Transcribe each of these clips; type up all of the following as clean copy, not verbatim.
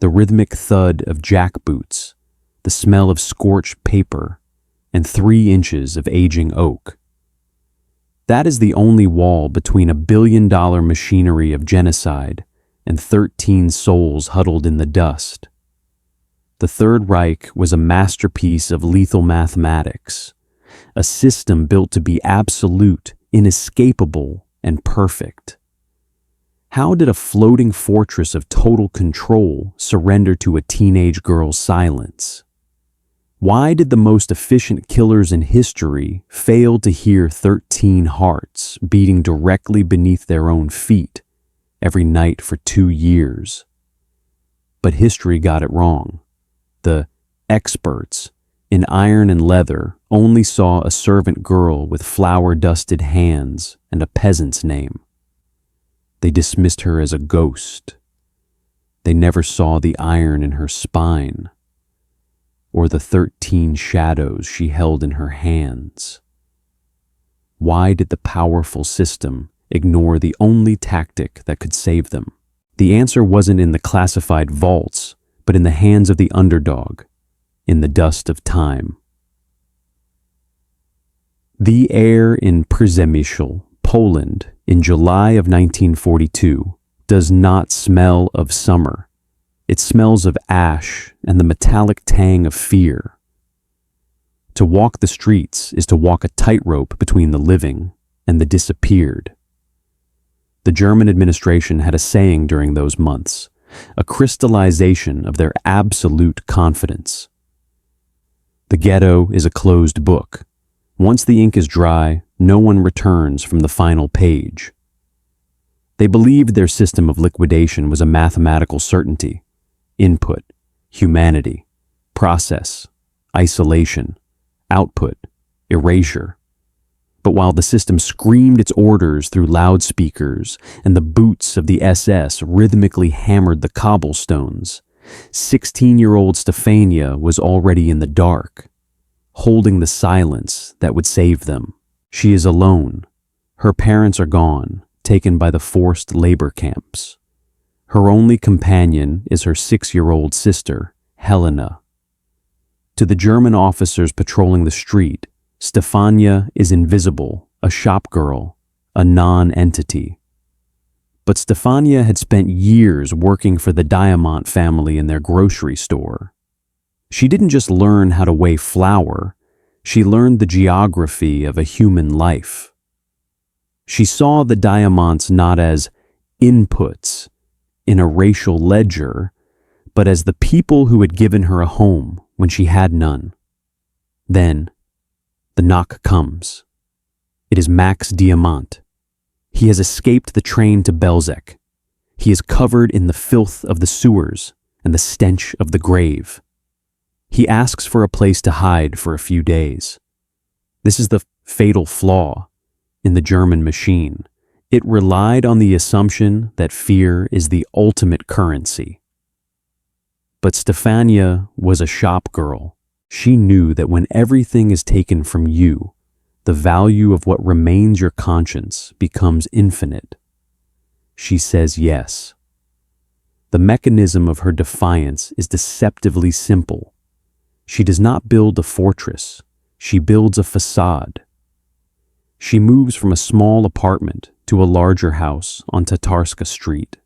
the rhythmic thud of jackboots, the smell of scorched paper, and 3 inches of aging oak. That is the only wall between $1 billion machinery of genocide and 13 souls huddled in the dust. The Third Reich was a masterpiece of lethal mathematics, a system built to be absolute, inescapable, and perfect. How did a floating fortress of total control surrender to a teenage girl's silence? Why did the most efficient killers in history fail to hear 13 hearts beating directly beneath their own feet every night for 2 years? But history got it wrong. The experts in iron and leather only saw a servant girl with flour-dusted hands and a peasant's name. They dismissed her as a ghost. They never saw the iron in her spine, or the 13 shadows she held in her hands. Why did the powerful system ignore the only tactic that could save them? The answer wasn't in the classified vaults, but in the hands of the underdog, in the dust of time. The air in Przemyśl, Poland, in July of 1942, does not smell of summer. It smells of ash and the metallic tang of fear. To walk the streets is to walk a tightrope between the living and the disappeared. The German administration had a saying during those months, a crystallization of their absolute confidence. The ghetto is a closed book. Once the ink is dry, no one returns from the final page. They believed their system of liquidation was a mathematical certainty: input, humanity, process, isolation, output, erasure. But while the system screamed its orders through loudspeakers and the boots of the SS rhythmically hammered the cobblestones, 16-year-old Stefania was already in the dark, holding the silence that would save them. She is alone. Her parents are gone, taken by the forced labor camps. Her only companion is her 6-year-old sister, Helena. To the German officers patrolling the street, Stefania is invisible, a shopgirl, a non-entity. But Stefania had spent years working for the Diamant family in their grocery store. She didn't just learn how to weigh flour, she learned the geography of a human life. She saw the Diamants not as inputs in a racial ledger, but as the people who had given her a home when she had none. Then, the knock comes. It is Max Diamant. He has escaped the train to Belzec. He is covered in the filth of the sewers and the stench of the grave. He asks for a place to hide for a few days. This is the fatal flaw in the German machine. It relied on the assumption that fear is the ultimate currency. But Stefania was a shop girl. She knew that when everything is taken from you, the value of what remains your conscience becomes infinite. She says yes. The mechanism of her defiance is deceptively simple. She does not build a fortress, she builds a facade. She moves from a small apartment to a larger house on Tatarská Street.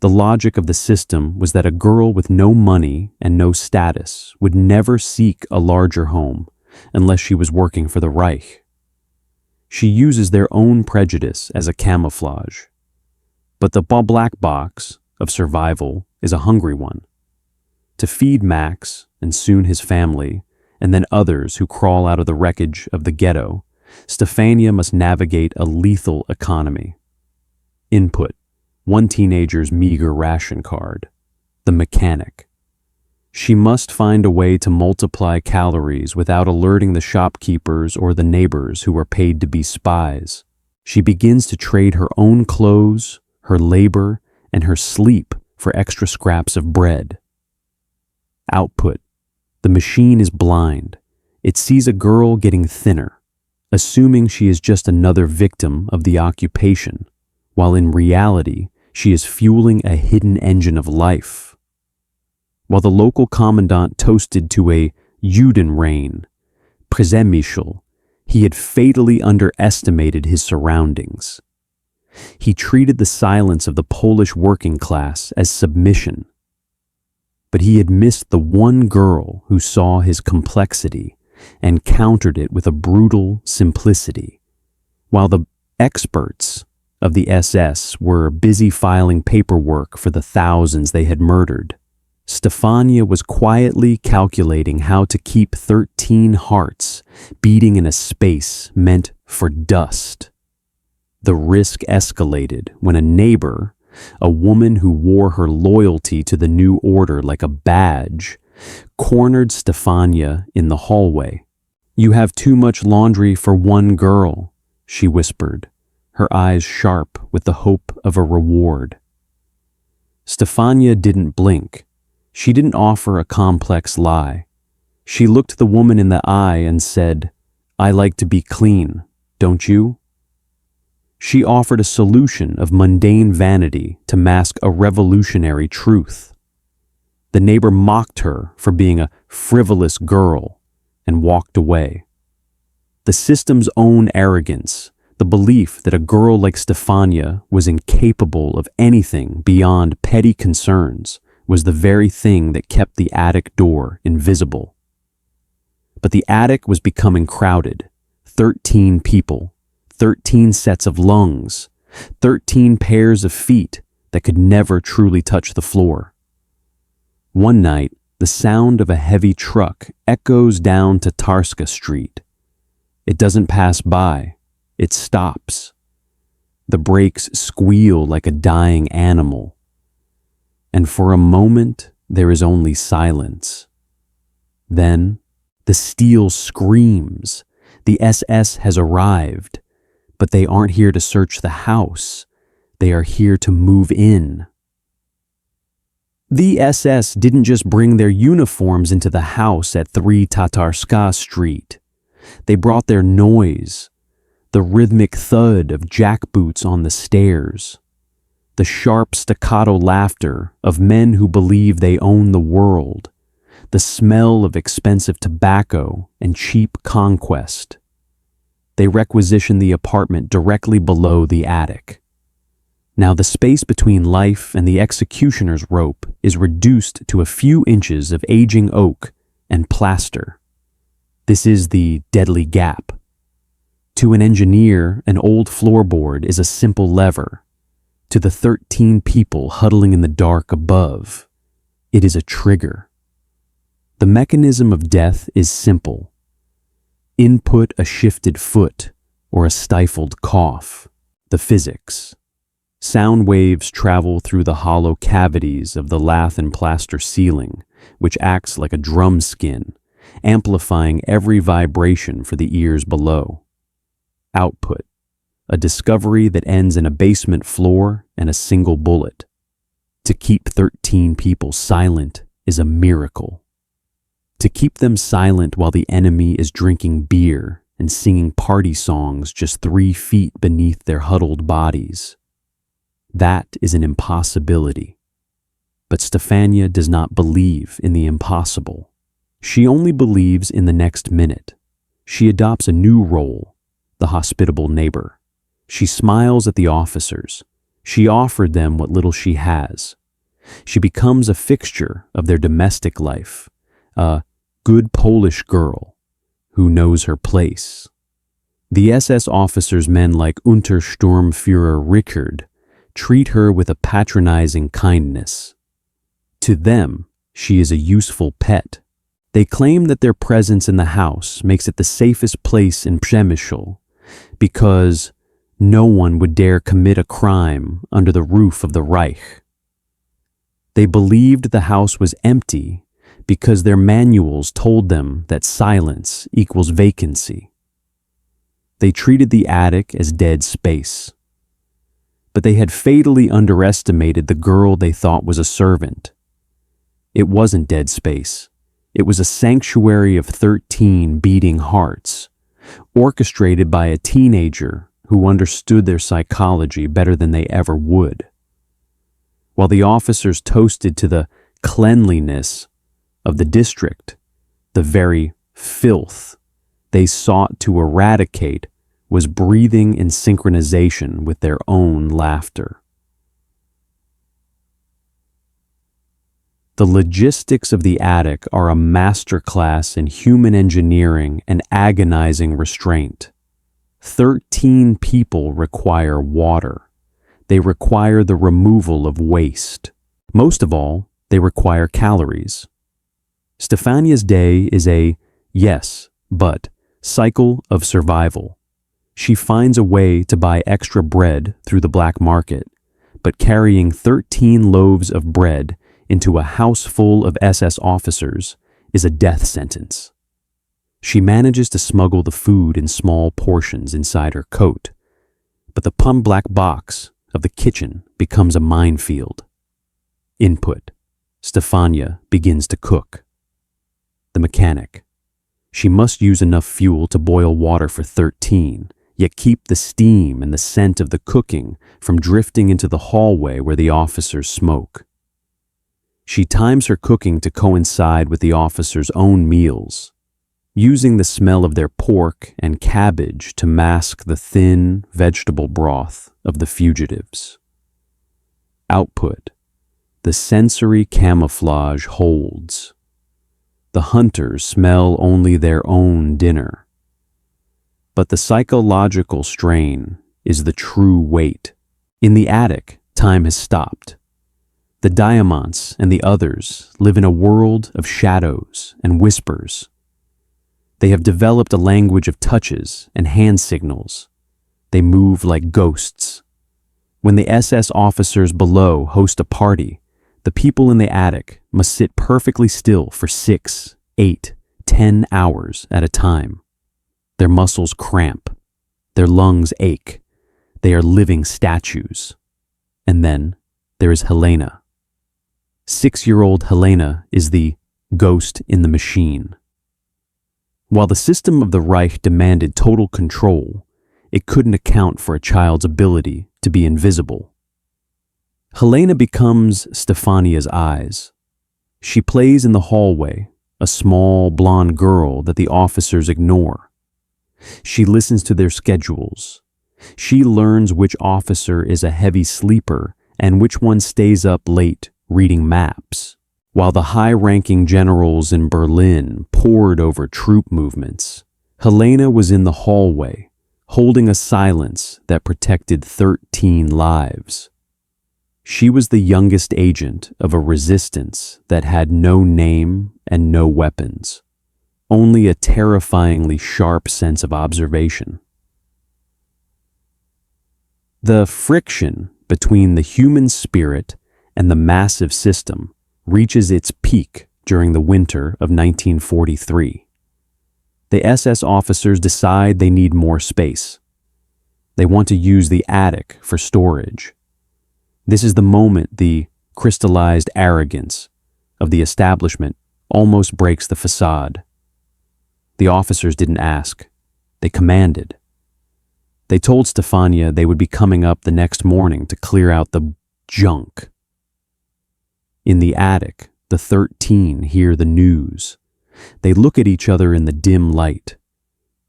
The logic of the system was that a girl with no money and no status would never seek a larger home unless she was working for the Reich. She uses their own prejudice as a camouflage. But the black box of survival is a hungry one. To feed Max and soon his family, and then others who crawl out of the wreckage of the ghetto, Stefania must navigate a lethal economy. Input: one teenager's meager ration card. The mechanic. She must find a way to multiply calories without alerting the shopkeepers or the neighbors who are paid to be spies. She begins to trade her own clothes, her labor, and her sleep for extra scraps of bread. Output: the machine is blind. It sees a girl getting thinner, assuming she is just another victim of the occupation, while in reality, she is fueling a hidden engine of life. while the local commandant toasted to a Judenrein, Przemyśl, he had fatally underestimated his surroundings. He treated the silence of the Polish working class as submission. But he had missed the one girl who saw his complexity and countered it with a brutal simplicity. While the experts of the SS were busy filing paperwork for the thousands they had murdered, Stefania was quietly calculating how to keep 13 hearts beating in a space meant for dust. The risk escalated when a neighbor, a woman who wore her loyalty to the new order like a badge, cornered Stefania in the hallway. "You have too much laundry for one girl," she whispered, her eyes sharp with the hope of a reward. Stefania didn't blink. She didn't offer a complex lie. She looked the woman in the eye and said, "I like to be clean, don't you?" She offered a solution of mundane vanity to mask a revolutionary truth. The neighbor mocked her for being a frivolous girl and walked away. The system's own arrogance, the belief that a girl like Stefania was incapable of anything beyond petty concerns, was the very thing that kept the attic door invisible. But the attic was becoming crowded. 13 people, 13 sets of lungs, 13 pairs of feet that could never truly touch the floor. One night, the sound of a heavy truck echoes down Tatarská Street. It doesn't pass by, it stops. The brakes squeal like a dying animal. And for a moment, there is only silence. Then, the steel screams. The SS has arrived, but they aren't here to search the house. They are here to move in. The SS didn't just bring their uniforms into the house at 3 Tatarská Street. They brought their noise, the rhythmic thud of jackboots on the stairs, the sharp staccato laughter of men who believe they own the world, the smell of expensive tobacco and cheap conquest. They requisitioned the apartment directly below the attic. Now the space between life and the executioner's rope is reduced to a few inches of aging oak and plaster. This is the deadly gap. To an engineer, an old floorboard is a simple lever. To the 13 people huddling in the dark above, it is a trigger. The mechanism of death is simple. Input a shifted foot or a stifled cough. The physics. Sound waves travel through the hollow cavities of the lath and plaster ceiling, which acts like a drum skin, amplifying every vibration for the ears below. Output. A discovery that ends in a basement floor and a single bullet. To keep 13 people silent is a miracle. To keep them silent while the enemy is drinking beer and singing party songs just 3 feet beneath their huddled bodies. That is an impossibility. But Stefania does not believe in the impossible. She only believes in the next minute. She adopts a new role, the hospitable neighbor. She smiles at the officers. She offered them what little she has. She becomes a fixture of their domestic life, a good Polish girl who knows her place. The SS officers, men like Untersturmführer Rickard, treat her with a patronizing kindness. To them, she is a useful pet. They claim that their presence in the house makes it the safest place in Przemyśl because no one would dare commit a crime under the roof of the Reich. They believed the house was empty because their manuals told them that silence equals vacancy. They treated the attic as dead space. But they had fatally underestimated the girl they thought was a servant. It wasn't dead space. It was a sanctuary of 13 beating hearts, orchestrated by a teenager who understood their psychology better than they ever would. While the officers toasted to the cleanliness of the district, the very filth they sought to eradicate, was breathing in synchronization with their own laughter. The logistics of the attic are a masterclass in human engineering and agonizing restraint. 13 people require water. They require the removal of waste. Most of all, they require calories. Stefania's day is a yes, but cycle of survival. She finds a way to buy extra bread through the black market, but carrying 13 loaves of bread into a house full of SS officers is a death sentence. She manages to smuggle the food in small portions inside her coat, but the plum-black box of the kitchen becomes a minefield. Input: Stefania begins to cook. The mechanic: she must use enough fuel to boil water for 13, yet keep the steam and the scent of the cooking from drifting into the hallway where the officers smoke. She times her cooking to coincide with the officers' own meals, using the smell of their pork and cabbage to mask the thin vegetable broth of the fugitives. Output: the sensory camouflage holds. The hunters smell only their own dinner. But the psychological strain is the true weight. In the attic, time has stopped. The diamonds and the others live in a world of shadows and whispers. They have developed a language of touches and hand signals. They move like ghosts. When the SS officers below host a party, the people in the attic must sit perfectly still for 6, 8, 10 hours at a time. Their muscles cramp. Their lungs ache. They are living statues. And then there is Helena. 6-year-old Helena is the ghost in the machine. While the system of the Reich demanded total control, it couldn't account for a child's ability to be invisible. Helena becomes Stefania's eyes. She plays in the hallway, a small blonde girl that the officers ignore. She listens to their schedules. She learns which officer is a heavy sleeper and which one stays up late reading maps. While the high-ranking generals in Berlin pored over troop movements, Helena was in the hallway, holding a silence that protected 13 lives. She was the youngest agent of a resistance that had no name and no weapons, only a terrifyingly sharp sense of observation. The friction between the human spirit and the massive system reaches its peak during the winter of 1943. The SS officers decide they need more space. They want to use the attic for storage. This is the moment the crystallized arrogance of the establishment almost breaks the facade. The officers didn't ask. They commanded. They told Stefania they would be coming up the next morning to clear out the junk. In the attic, the 13 hear the news. They look at each other in the dim light.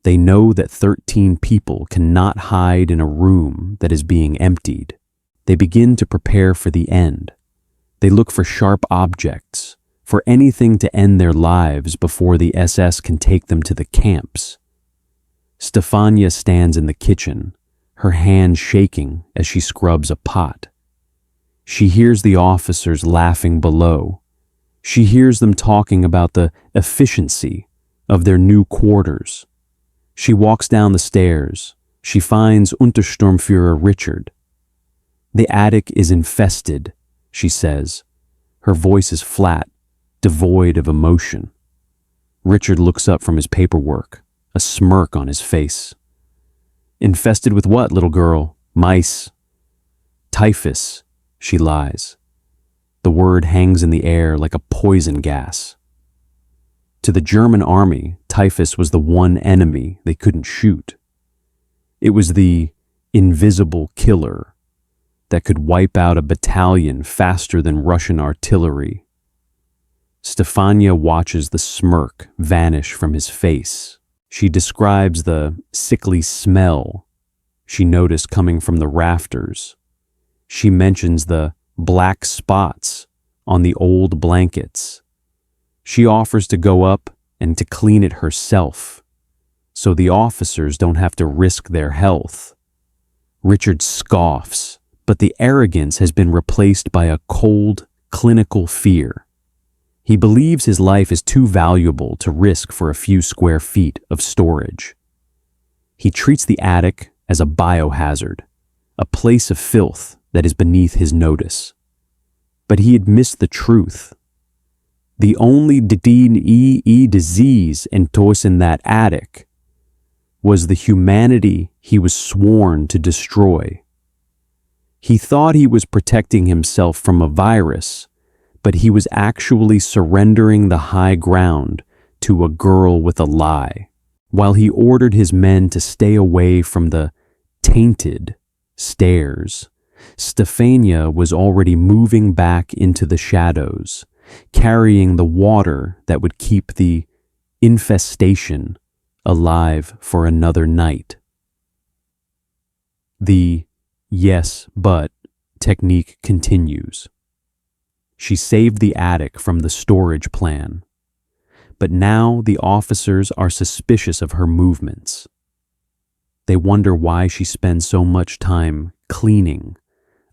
They know that 13 people cannot hide in a room that is being emptied. They begin to prepare for the end. They look for sharp objects, for anything to end their lives before the SS can take them to the camps. Stefania stands in the kitchen, her hand shaking as she scrubs a pot. She hears the officers laughing below. She hears them talking about the efficiency of their new quarters. She walks down the stairs. She finds Untersturmführer Richard. "The attic is infested," she says. Her voice is flat, devoid of emotion. Richard looks up from his paperwork, a smirk on his face. "Infested with what, little girl? Mice." "Typhus," she lies. The word hangs in the air like a poison gas. To the German army, typhus was the one enemy they couldn't shoot. It was the invisible killer that could wipe out a battalion faster than Russian artillery. Stefania watches the smirk vanish from his face. She describes the sickly smell she noticed coming from the rafters. She mentions the black spots on the old blankets. She offers to go up and to clean it herself, so the officers don't have to risk their health. Richard scoffs, but the arrogance has been replaced by a cold, clinical fear. He believes his life is too valuable to risk for a few square feet of storage. He treats the attic as a biohazard, a place of filth that is beneath his notice. But he had missed the truth. The only disease entoured in that attic was the humanity he was sworn to destroy. He thought he was protecting himself from a virus, but he was actually surrendering the high ground to a girl with a lie. While he ordered his men to stay away from the tainted stairs, Stefania was already moving back into the shadows, carrying the water that would keep the infestation alive for another night. The yes, but technique continues. She saved the attic from the storage plan, but now the officers are suspicious of her movements. They wonder why she spends so much time cleaning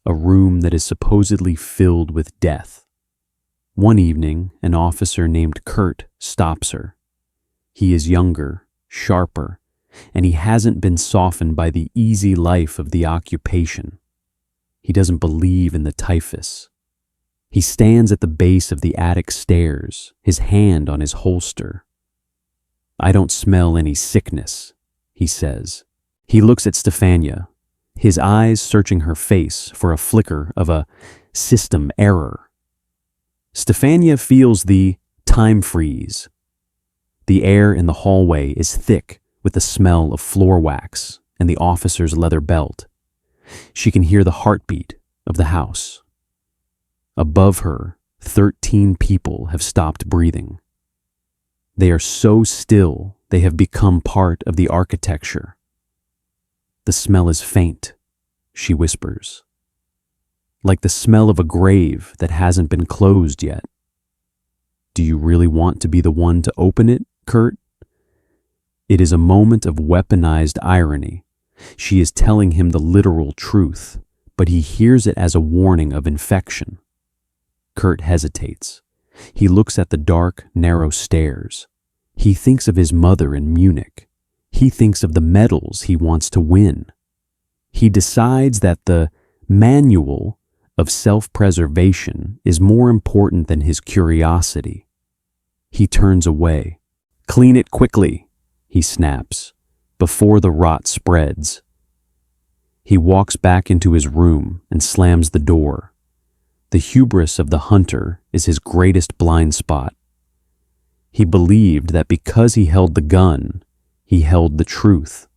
a room that is supposedly filled with death. One evening, an officer named Kurt stops her. He is younger, sharper, and he hasn't been softened by the easy life of the occupation. He doesn't believe in the typhus. He stands at the base of the attic stairs, his hand on his holster. "I don't smell any sickness," he says. He looks at Stefania, his eyes searching her face for a flicker of a system error. Stefania feels the time freeze. The air in the hallway is thick with the smell of floor wax and the officer's leather belt. She can hear the heartbeat of the house. Above her, 13 people have stopped breathing. They are so still they have become part of the architecture. "The smell is faint," she whispers, "like the smell of a grave that hasn't been closed yet." "Do you really want to be the one to open it, Kurt?" It is a moment of weaponized irony. She is telling him the literal truth, but he hears it as a warning of infection. Kurt hesitates. He looks at the dark, narrow stairs. He thinks of his mother in Munich. He thinks of the medals he wants to win. He decides that the manual of self-preservation is more important than his curiosity. He turns away. "Clean it quickly," he snaps, "before the rot spreads." He walks back into his room and slams the door. The hubris of the hunter is his greatest blind spot. He believed that because he held the gun, he held the truth.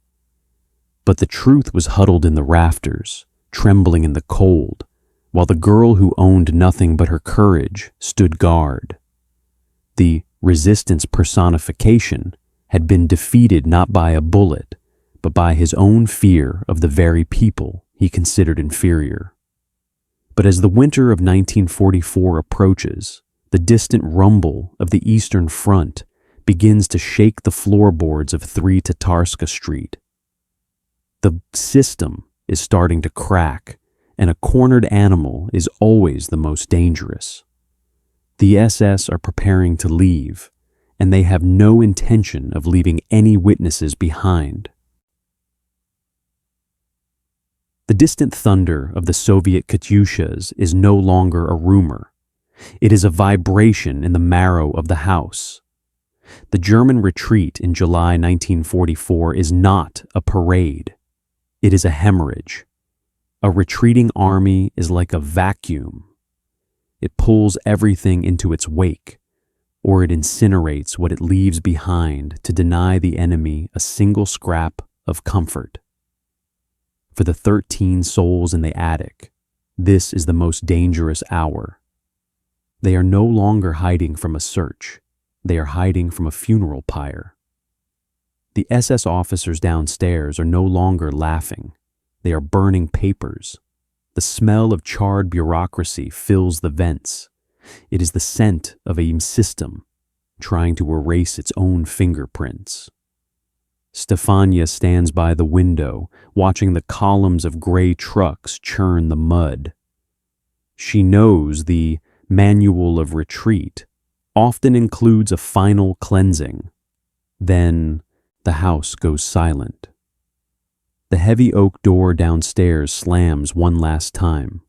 But the truth was huddled in the rafters, trembling in the cold, while the girl who owned nothing but her courage stood guard. The resistance personification had been defeated not by a bullet, but by his own fear of the very people he considered inferior. But as the winter of 1944 approaches, the distant rumble of the Eastern Front begins to shake the floorboards of 3 Tatarska Street. The system is starting to crack, and a cornered animal is always the most dangerous. The SS are preparing to leave, and they have no intention of leaving any witnesses behind. The distant thunder of the Soviet Katyushas is no longer a rumor. It is a vibration in the marrow of the house. The German retreat in July 1944 is not a parade. It is a hemorrhage. A retreating army is like a vacuum. It pulls everything into its wake, or it incinerates what it leaves behind to deny the enemy a single scrap of comfort. For the 13 souls in the attic, this is the most dangerous hour. They are no longer hiding from a search. They are hiding from a funeral pyre. The SS officers downstairs are no longer laughing. They are burning papers. The smell of charred bureaucracy fills the vents. It is the scent of a system trying to erase its own fingerprints. Stefania stands by the window, watching the columns of gray trucks churn the mud. She knows the manual of retreat often includes a final cleansing. Then the house goes silent. The heavy oak door downstairs slams one last time.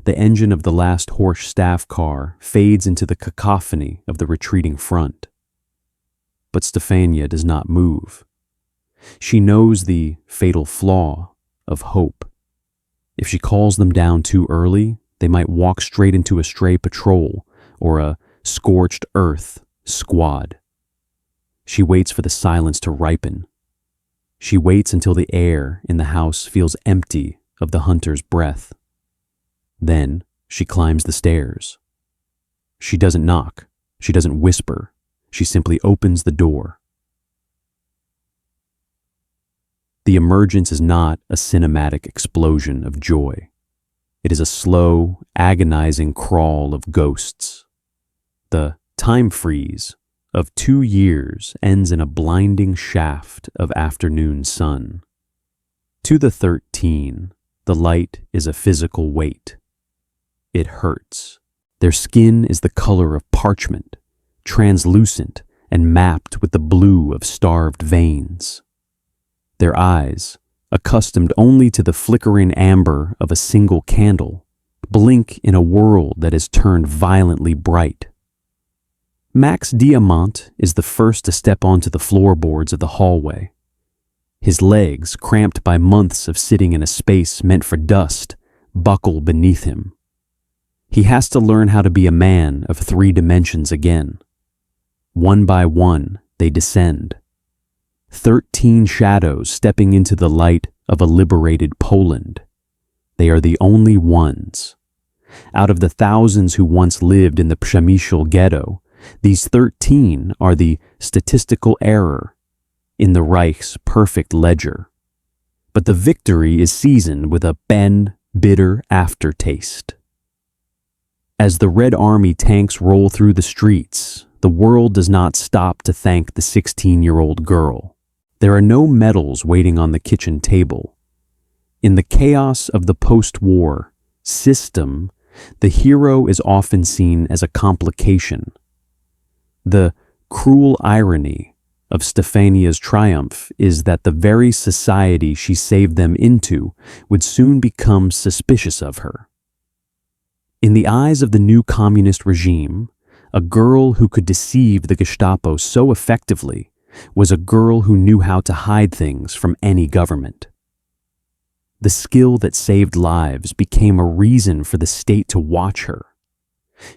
The engine of the last horse staff car fades into the cacophony of the retreating front. But Stefania does not move. She knows the fatal flaw of hope. If she calls them down too early, they might walk straight into a stray patrol or a scorched earth squad. She waits for the silence to ripen. She waits until the air in the house feels empty of the hunter's breath. Then she climbs the stairs. She doesn't knock. She doesn't whisper. She simply opens the door. The emergence is not a cinematic explosion of joy. It is a slow, agonizing crawl of ghosts. The time freeze of 2 years ends in a blinding shaft of afternoon sun. To the 13, the light is a physical weight. It hurts. Their skin is the color of parchment, translucent and mapped with the blue of starved veins. Their eyes, accustomed only to the flickering amber of a single candle, blink in a world that has turned violently bright. Max Diamant is the first to step onto the floorboards of the hallway. His legs, cramped by months of sitting in a space meant for dust, buckle beneath him. He has to learn how to be a man of 3 dimensions again. One by one, they descend. 13 shadows stepping into the light of a liberated Poland. They are the only ones. Out of the thousands who once lived in the Przemyśl ghetto, these 13 are the statistical error in the Reich's perfect ledger. But the victory is seasoned with a bitter aftertaste. As the Red Army tanks roll through the streets, the world does not stop to thank the 16-year-old girl. There are no medals waiting on the kitchen table. In the chaos of the post-war system, the hero is often seen as a complication. The cruel irony of Stefania's triumph is that the very society she saved them into would soon become suspicious of her. In the eyes of the new communist regime, a girl who could deceive the Gestapo so effectively was a girl who knew how to hide things from any government. The skill that saved lives became a reason for the state to watch her.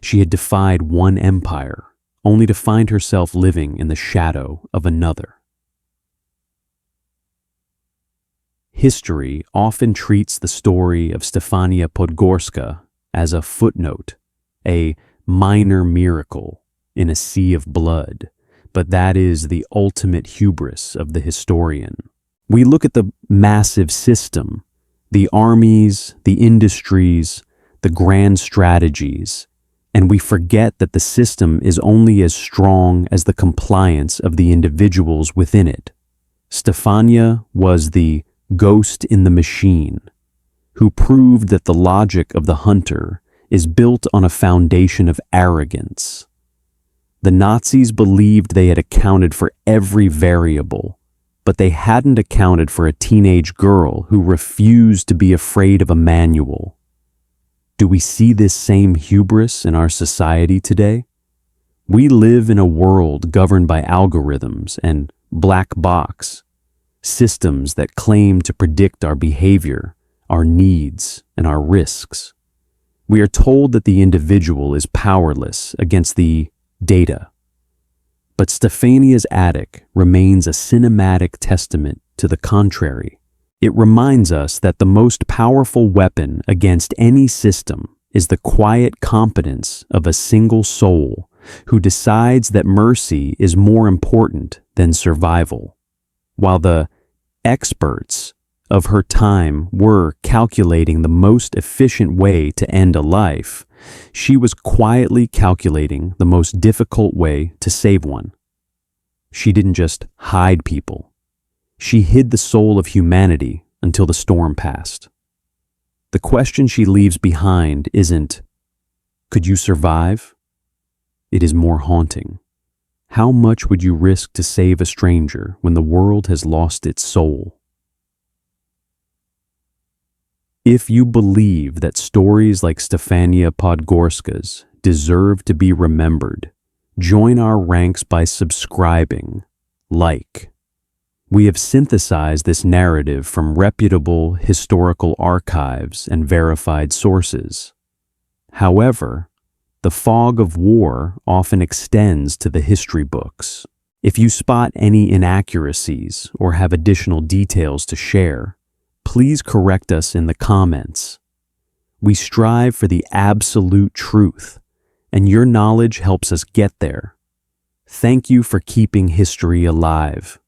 She had defied one empire, only to find herself living in the shadow of another. History often treats the story of Stefania Podgorska as a footnote, a minor miracle in a sea of blood, but that is the ultimate hubris of the historian. We look at the massive system, the armies, the industries, the grand strategies, and we forget that the system is only as strong as the compliance of the individuals within it. Stefania was the ghost in the machine, who proved that the logic of the hunter is built on a foundation of arrogance. The Nazis believed they had accounted for every variable, but they hadn't accounted for a teenage girl who refused to be afraid of a manual. Do we see this same hubris in our society today? We live in a world governed by algorithms and black box, systems that claim to predict our behavior, our needs, and our risks. We are told that the individual is powerless against the data. But Stefania's attic remains a cinematic testament to the contrary. It reminds us that the most powerful weapon against any system is the quiet competence of a single soul who decides that mercy is more important than survival. While the experts of her time were calculating the most efficient way to end a life, she was quietly calculating the most difficult way to save one. She didn't just hide people. She hid the soul of humanity until the storm passed. The question she leaves behind isn't, could you survive? It is more haunting. How much would you risk to save a stranger when the world has lost its soul? If you believe that stories like Stefania Podgorska's deserve to be remembered, join our ranks by subscribing, like. We have synthesized this narrative from reputable historical archives and verified sources. However, the fog of war often extends to the history books. If you spot any inaccuracies or have additional details to share, please correct us in the comments. We strive for the absolute truth, and your knowledge helps us get there. Thank you for keeping history alive.